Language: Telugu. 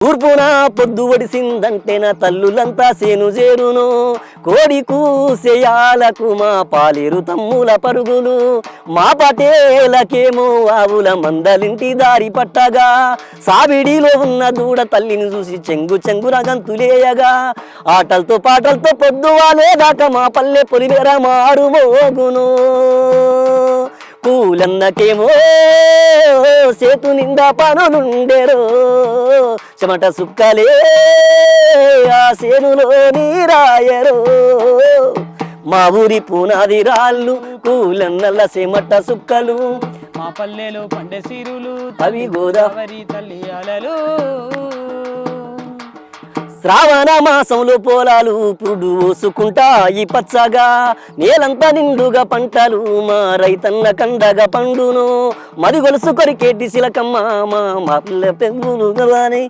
తూర్పున పొద్దు ఒడిసిందంటే నా తల్లులంతా సేను చేరును కోడి కూసేయాలకు మా పాలేరు తమ్ముల పరుగులు మా పటేలకేమో ఆవుల మందలింటి దారి పట్టగా సావిడిలో ఉన్న దూడ తల్లిని చూసి చెంగు చెంగున గంతులేయగా ఆటలతో పాటలతో పొద్దువాలేదాకా మా పల్లె పొలిమేర మారుమోగును పూలన్నకేమో సేతు నిండా పనులుండెరో చెమట సుక్కలే ఆ సేనులో నీరాయరో మా ఊరి పునాది రాళ్ళు పూలన్నల చెమట సుక్కలు మా పల్లెలో పండే సిరులు అవి గోదావరి తల్లి అలలు శ్రావణ మాసంలో పొలాలు పురుడు ఓసుకుంటాయి పచ్చగా నేలంతా నిండుగా పంటలు మా రైతన్న కండగా పండును మరి గొలుసు కొరికేటి శిలకమ్మ మా పల్లె పెంగులు గవాని